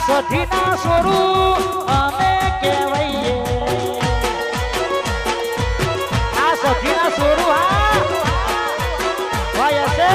સધીના સ્વરૂપ અમે કહેવાઈએ આ સધીના સ્વરૂપ ભાઈ હશે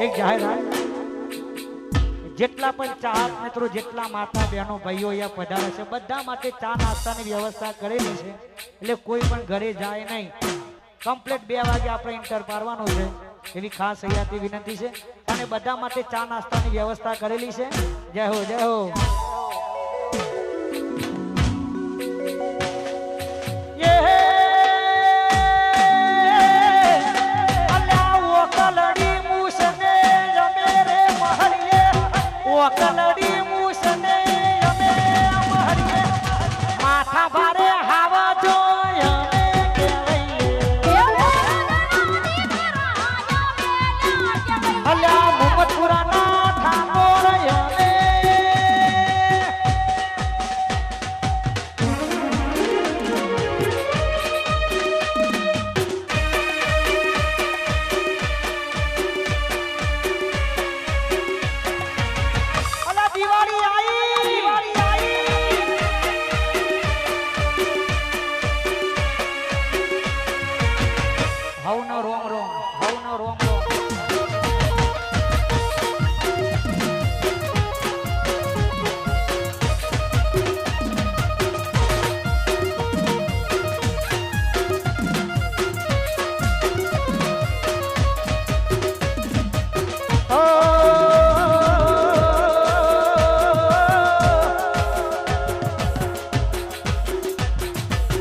એક જાહેરાત જેટલા પણ ચાહક મિત્રો જેટલા માતા બહેનો ભાઈઓ અહીંયા પધારે છે બધા માટે ચા નાસ્તાની વ્યવસ્થા કરેલી છે એટલે કોઈ પણ ઘરે જાય નહીં કમ્પ્લીટ 2 વાગે આપણે ઇન્ટર પાડવાનું છે એવી ખાસ અહીંયાથી વિનંતી છે અને બધા માટે ચા નાસ્તાની વ્યવસ્થા કરેલી છે જય હો જય હો કલડી મૂસને અમે મહરીએ માથા ભારે હાવા જોય અમે કહેવાઈએ અલ્યા મુહમ્મદપુરાના ઠાકોર અમે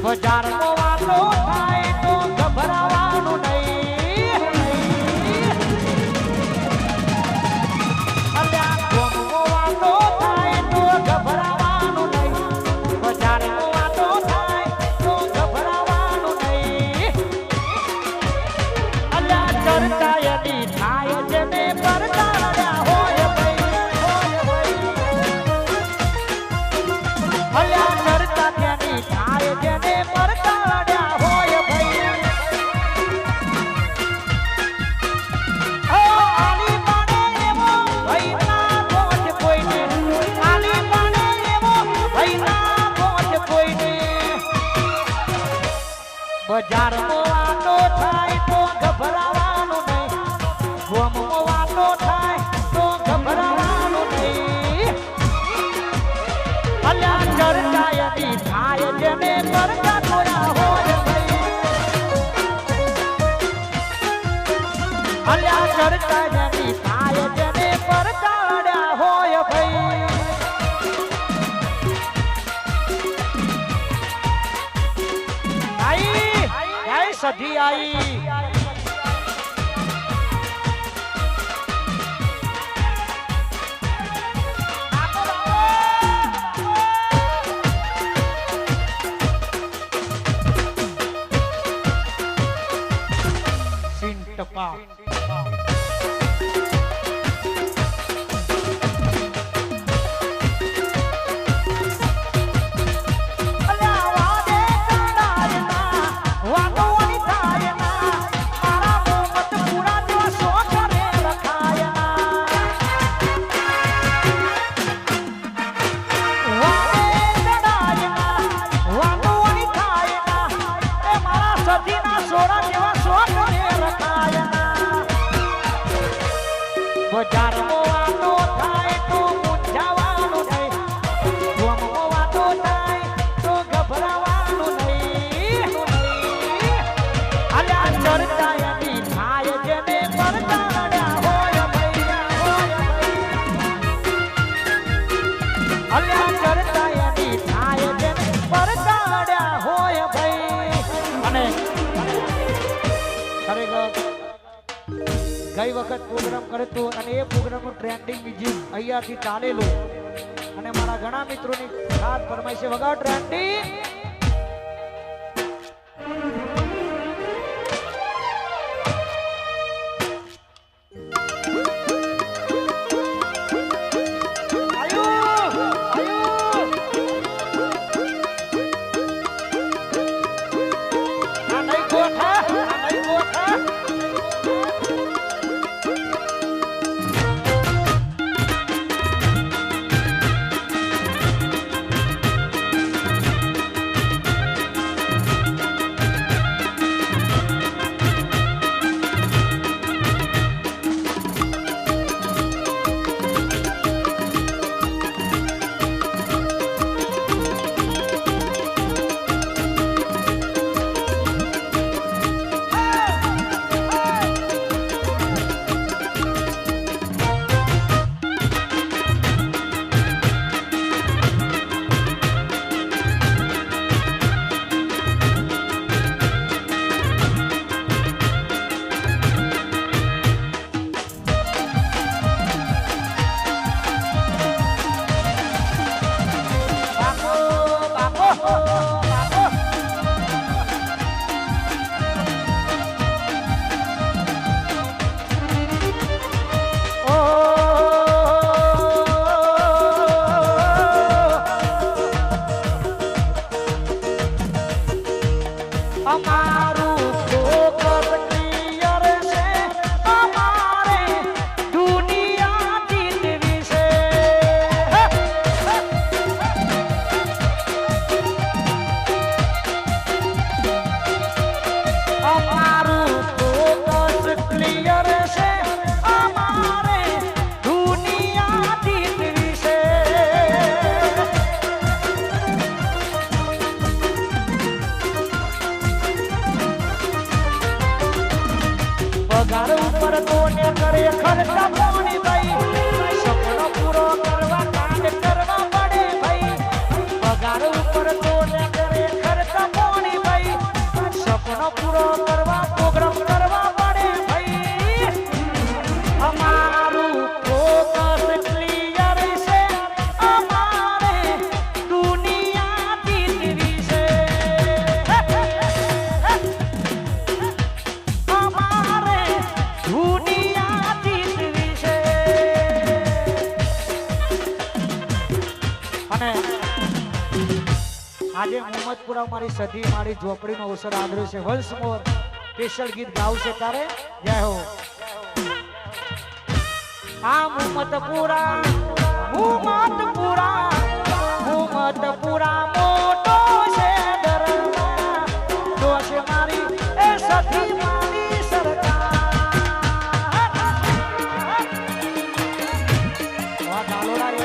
બજારમાં વાતો થાય તો ગભરાવાનું નહીં અલ્યા ગોમમાં વાતો થાય તો ગભરાવાનું નહીં બજારમાં વાતો થાય તો ગભરાવાનું નહીં અલ્યા ચર્ચા યદી થાય જેને પરતાળ્યા હોય ભાઈ અલ્યા ચર્ચા ત્યાંની થાય જેને બજારમાં વાતો થાય તો ગભરાવાનું નહીં ગોમમાં વાતો થાય તો ગભરાવાનું નહીં અલ્યા ચર્ચા યદી થાય જેને કરતા જોયા હોય ભાઈ અલ્યા ચર્ચા યદી થાય જેને પરતાડ્યા હોય ભાઈ સધી आई ટપા ગઈ વખત પ્રોગ્રામ કર્યો અને એ પ્રોગ્રામનું ટ્રેન્ડિંગ મ્યુઝિક અહીંયાથી ચાલેલું અને મારા ઘણા મિત્રોની ખાસ ફરમાઈશ છે વગાડ ટ્રેન્ડિંગ પગાર ઉપર કોને કરે ખર્ચા પાણી ભાઈ સપનો પૂરો કરવા કાંડ કરવા પડે ભાઈ પગાર ઉપર કોને કરે ખર્ચા પાણી ભાઈ સપનો પૂરો કરવા પ્રોગ્રામ કરવા પડે ભાઈ અમારું ફોકસ ક્લિયર છે અમારે દુનિયા જીતવી છે આજે મોહમ્મદપુરા મારી સધી મારી ઝોપડીનો અવસર આદર્યો છે વંશ મોર સ્પેશિયલ ગીત ગાવશે તારે જય હો આ મોહમ્મદપુરા મોટો છે દરમાં દોષ મારી એ સધી મારી સરકાર વા ડાલોડા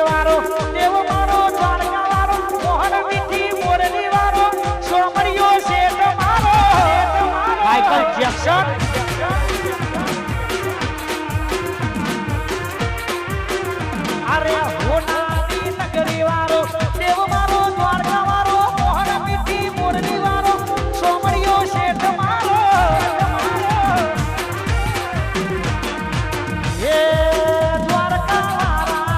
નગરી વાળો દેવ મારો દ્વારકા વાળો મોહન મીઠી મોરલી વાળો સોમરિયો શેઠ મારો માઇકલ જેક્સન અરે હોનાની નગરી વાળો દેવ મારો દ્વારકા વાળો મોહન મીઠી મોરલી વાળો સોમરિયો શેઠ મારો એ દ્વારકા વાળા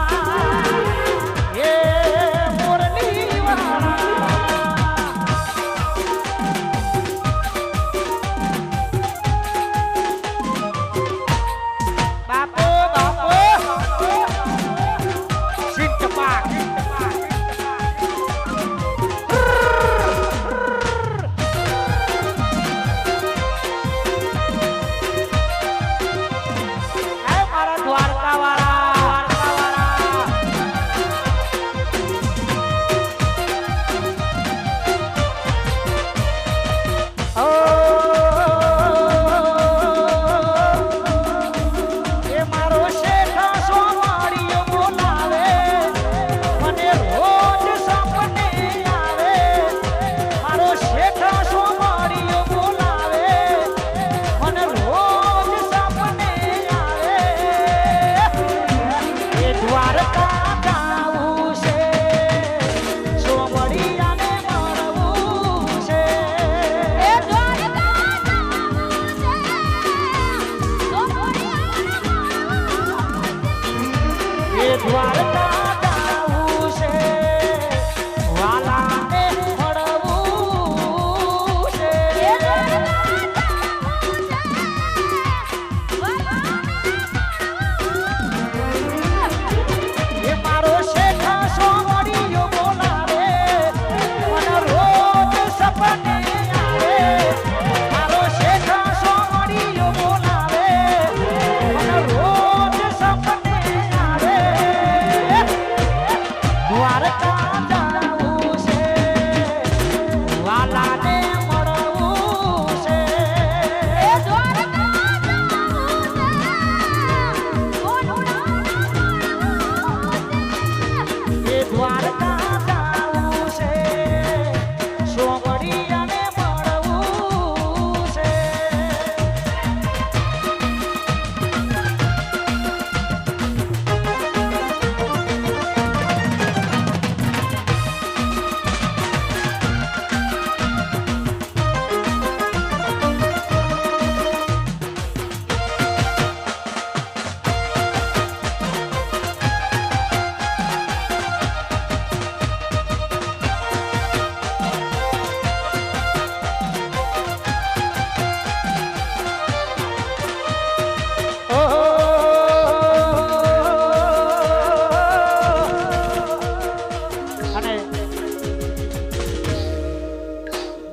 એ મોરલી વાળા બાપો બાપો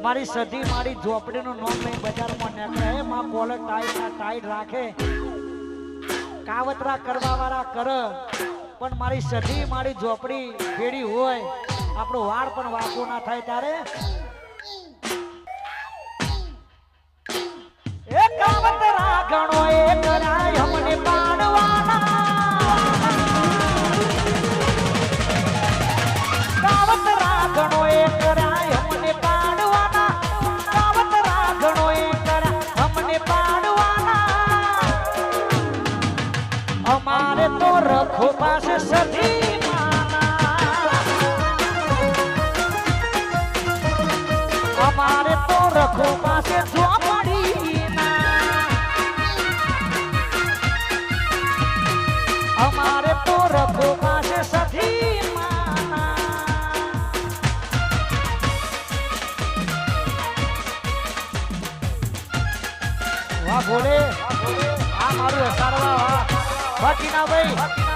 મારી સધી મારી ઝોપડીનું નામ લઈ બજારમાં નીકળે હે માં કોલર ટાઈટ રાખે કાવતરા કરવા વાળા કર પણ મારી સધી મારી ઝોપડી ભેડી હોય આપણો વાળ પણ વાંકો ના થાય ત્યારે એ કાવતરા ગણો એ કરાય અમને પાડવાના કાવતરા ગણો એ કરાય અમને પાડવાના કાવતરા ગણો એ કરાય અમને પાડવાના અમારે તો રખો પાસે સધી અમારે તો રખો પાસે ઝોપડી અમારે તો રખો પાસે સધી વાહ બોલે આ મારું હસારવા વાહ બાકી ના ભાઈ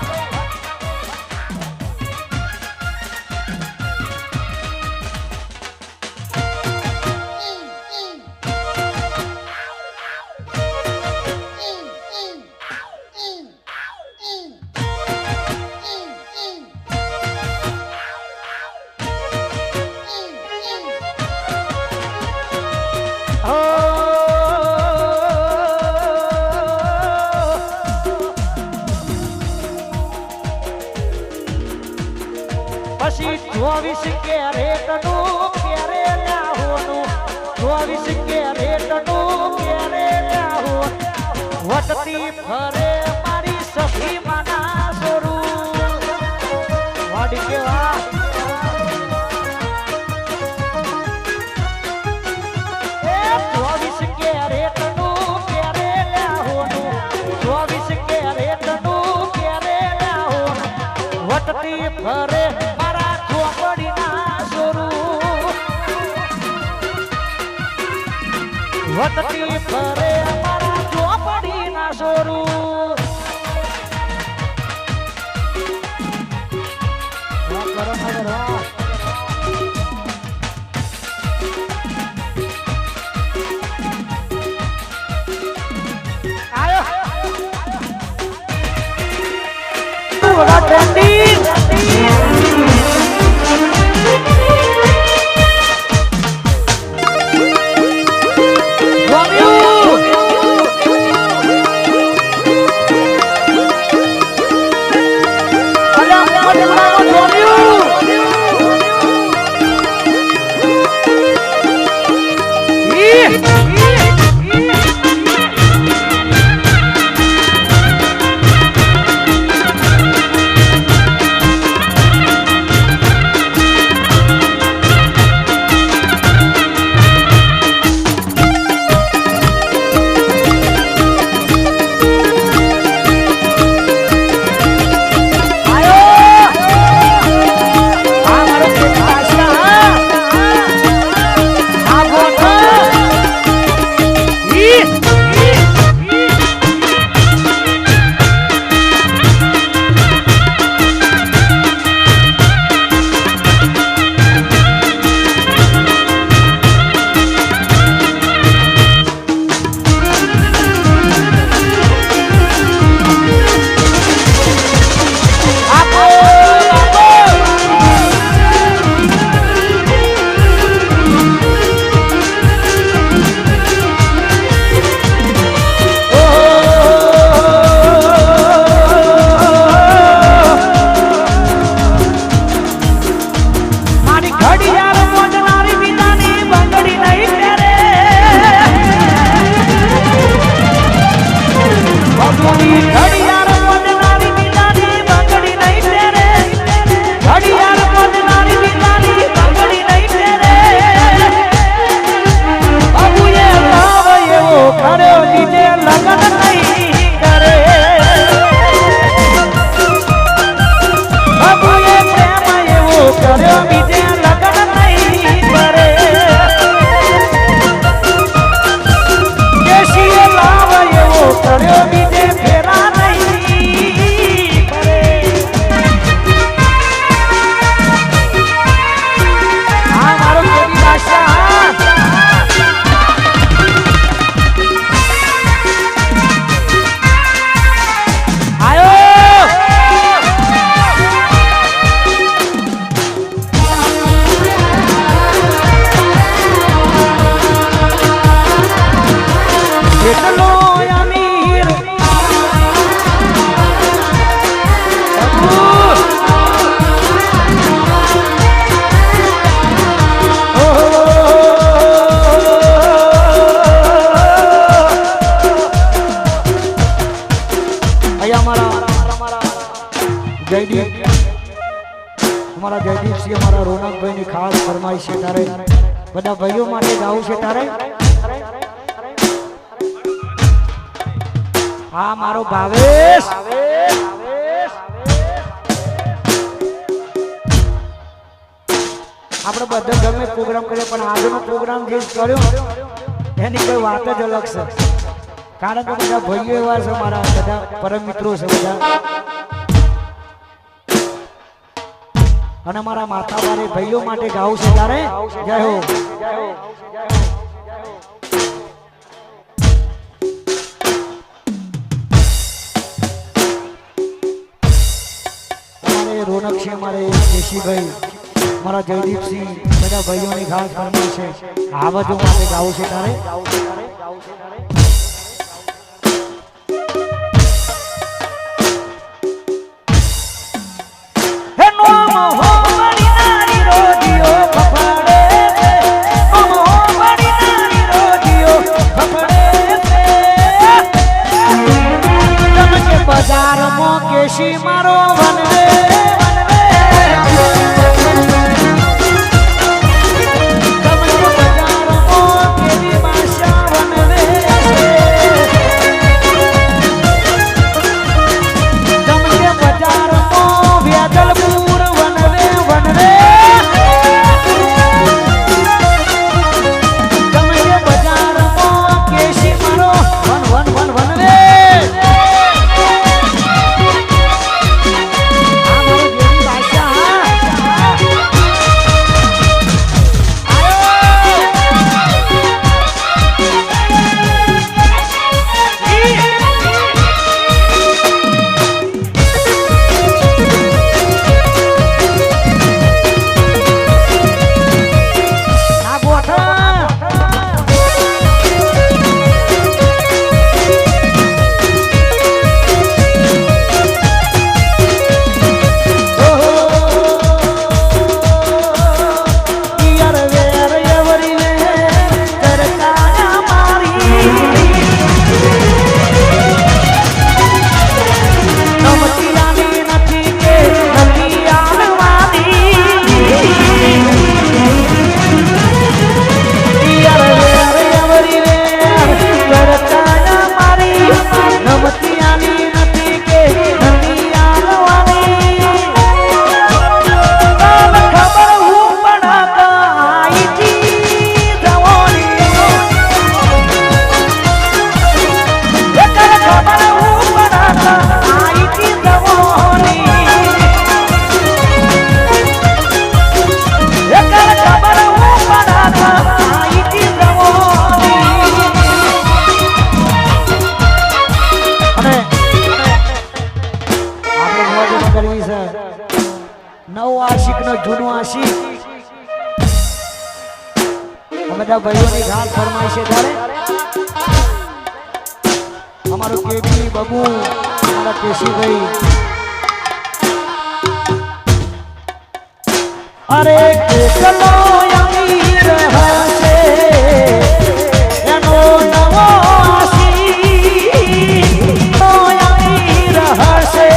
પછી 24 કેરેટનું પહેરેલા હોનું 24 કેરેટનું પહેરેલા હોન વટતી ફરે મારી સખી માના સોરું વાડી કેવા એ 24 કેરેટનું પહેરેલા હોનું 24 કેરેટનું પહેરેલા હોન વટતી ફરે મારા ચોપડીના સોરું વટતી ફરે મારા ચોપડીના સોરું અમારા જયદીપસિંહ અમારા રોનકભાઈ ની ખાસ ફરમાઈશ છે તારે બધા ભાઈઓ માટે ગાવું છે તારે હા મારો ભાવેશ આપણે બધા ગમે પ્રોગ્રામ કરીએ પણ આજનો પ્રોગ્રામ જે કર્યો એની કોઈ વાત જ અલગ છે કારણ કે બધા ભાઈઓ એવા છે મારા બધા પરમ મિત્રો છે બધા અને મારા માતાવાળી ભાઈઓ માટે ગાવું છે તારે જય હો અમારે રોનક છે અમારે કેશીભાઈ મારા જયદીપસિંહ બધા ભાઈઓની ખાસ ફરમાઈશ છે આ બધું માટે ગાવું છે તારે હે નો હો કેશી મારો વનવે જૂનો આશિક બધા ભાઈઓની ઘાટ ફરમાય છે ત્યારે અમારો કેપી બાબુ અમારા કેશીભાઈ અરે કેટલો અમીર હશે એનો નવો આશિક અમીર હશે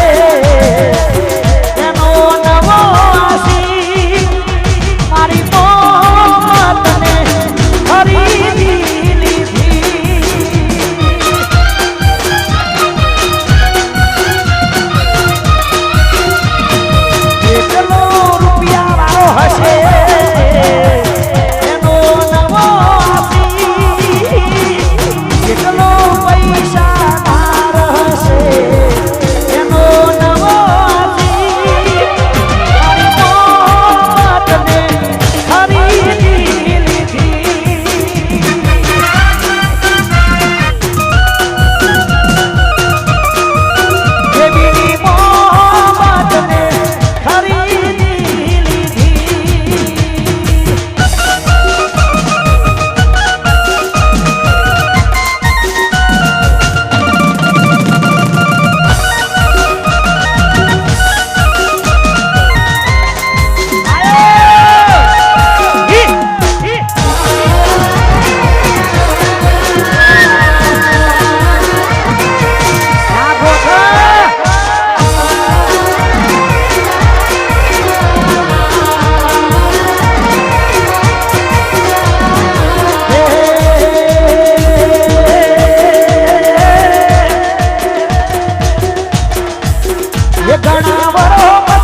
ઘણા વરો